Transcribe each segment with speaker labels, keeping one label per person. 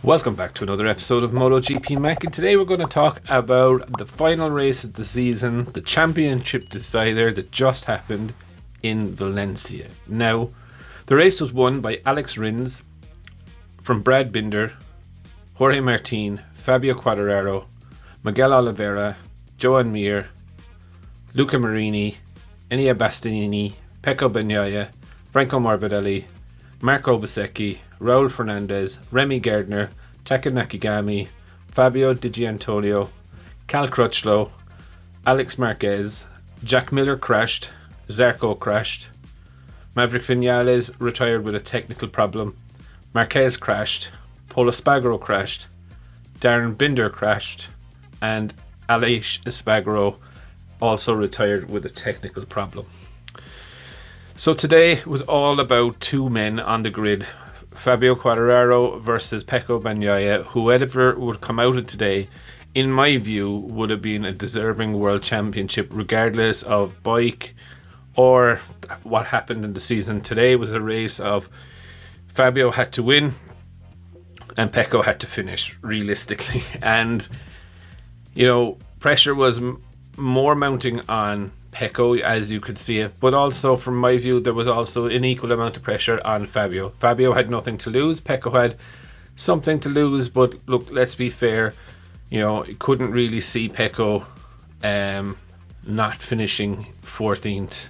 Speaker 1: Welcome back to another episode of MotoGP Mac, and today we're going to talk about the final race of the season, the championship decider that just happened in Valencia. Now, the race was won by Alex Rins from Brad Binder, Jorge Martin, Fabio Quartararo, Miguel Oliveira, Joan Mir, Luca Marini, Enea Bastianini, Pecco Bagnaia, Franco Morbidelli, Marco Bezzecchi, Raul Fernandez, Remy Gardner, Taka Nakagami, Fabio Di Gianantonio, Cal Crutchlow, Alex Marquez, Jack Miller crashed, Zarco crashed, Maverick Vinales retired with a technical problem, Marquez crashed, Polo Espargaro crashed, Darren Binder crashed, and Aleix Espargaro also retired with a technical problem. So today was all about two men on the grid, Fabio Quartararo versus Pecco Bagnaia. Whoever would come out of today, in my view, would have been a deserving world championship regardless of bike or what happened in the season. Today was a race of Fabio had to win and Pecco had to finish, realistically. And, pressure was more mounting on Pecco, as you could see it, but also from my view there was also an equal amount of pressure on Fabio. Fabio had nothing to lose, Pecco had something to lose, but look, let's be fair, you couldn't really see Pecco not finishing 14th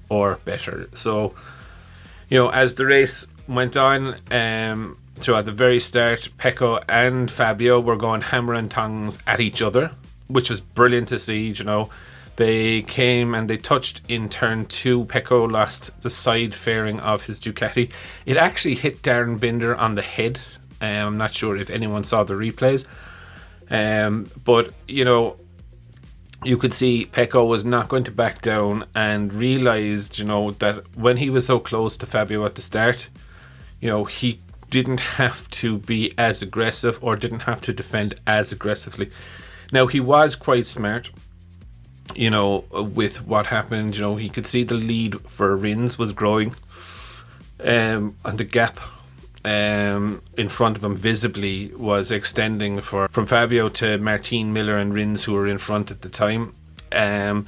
Speaker 1: or better. So as the race went on, so at the very start, Pecco and Fabio were going hammer and tongs at each other, which was brilliant to see. They came and they touched in turn 2. Pecco lost the side fairing of his Ducati. It actually hit Darren Binder on the head. I'm not sure if anyone saw the replays. But, you could see Pecco was not going to back down and realised, that when he was so close to Fabio at the start, he didn't have to be as aggressive or didn't have to defend as aggressively. Now, he was quite smart. With what happened, he could see the lead for Rins was growing, and the gap in front of him visibly was extending from Fabio to Martin, Miller and Rins, who were in front at the time. And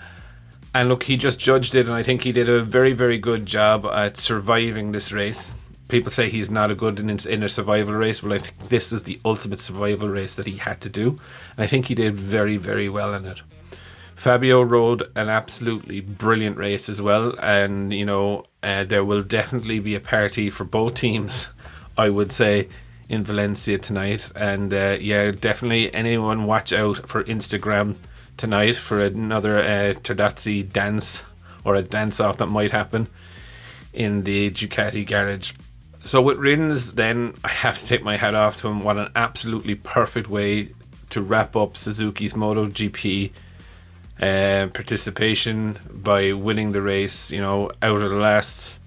Speaker 1: look, he just judged it, and I think he did a very, very good job at surviving this race. People say he's not a good in a survival race. Well, I think this is the ultimate survival race that he had to do, and I think he did very, very well in it. Fabio rode an absolutely brilliant race as well, and there will definitely be a party for both teams, I would say, in Valencia tonight. And definitely anyone watch out for Instagram tonight for another Tardazzi dance, or a dance off that might happen in the Ducati garage. So with Rins, then, I have to take my hat off to him. What an absolutely perfect way to wrap up Suzuki's MotoGP participation by winning the race. Out of the last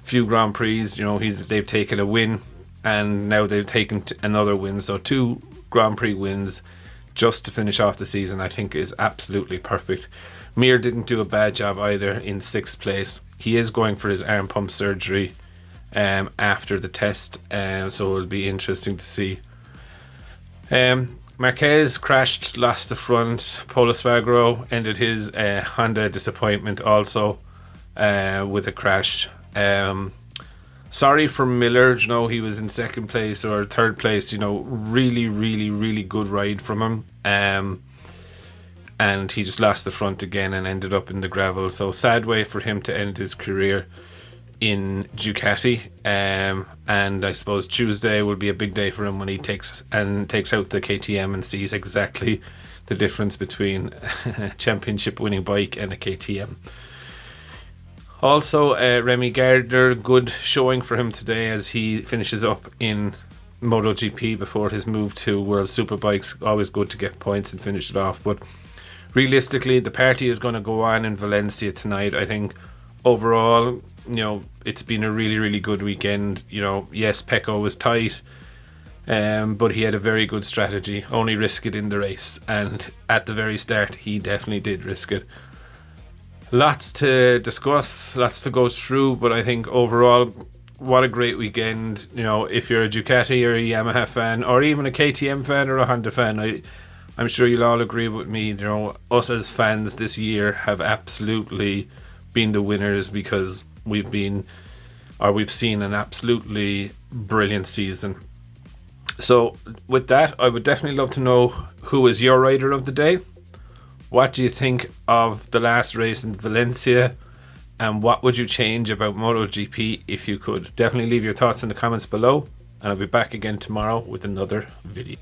Speaker 1: few Grand Prix, they've taken a win, and now they've taken another win. So 2 Grand Prix wins just to finish off the season, I think, is absolutely perfect. Mir didn't do a bad job either in 6th place. He is going for his arm pump surgery after the test, so it'll be interesting to see. Marquez crashed, lost the front. Polo Espargaro ended his Honda disappointment also with a crash. Sorry for Miller, he was in 2nd place or 3rd place. Really, really, really good ride from him. And he just lost the front again and ended up in the gravel. So sad way for him to end his career in Ducati, and I suppose Tuesday will be a big day for him when he takes out the KTM and sees exactly the difference between a championship winning bike and a KTM. Also, Remy Gardner, good showing for him today as he finishes up in MotoGP before his move to World Superbikes. Always good to get points and finish it off, but realistically the party is going to go on in Valencia tonight. I think overall, it's been a really, really good weekend. Yes, Pecco was tight, but he had a very good strategy. Only risk it in the race, and at the very start he definitely did risk it. Lots to discuss, lots to go through, but I think overall what a great weekend. You know, if you're a Ducati or a Yamaha fan, or even a KTM fan or a Honda fan, I'm sure you'll all agree with me. You know, us as fans this year have absolutely been the winners, because we've seen an absolutely brilliant season. So with that, I would definitely love to know, who is your rider of the day? What do you think of the last race in Valencia? And what would you change about MotoGP if you could? Definitely leave your thoughts in the comments below, and I'll be back again tomorrow with another video.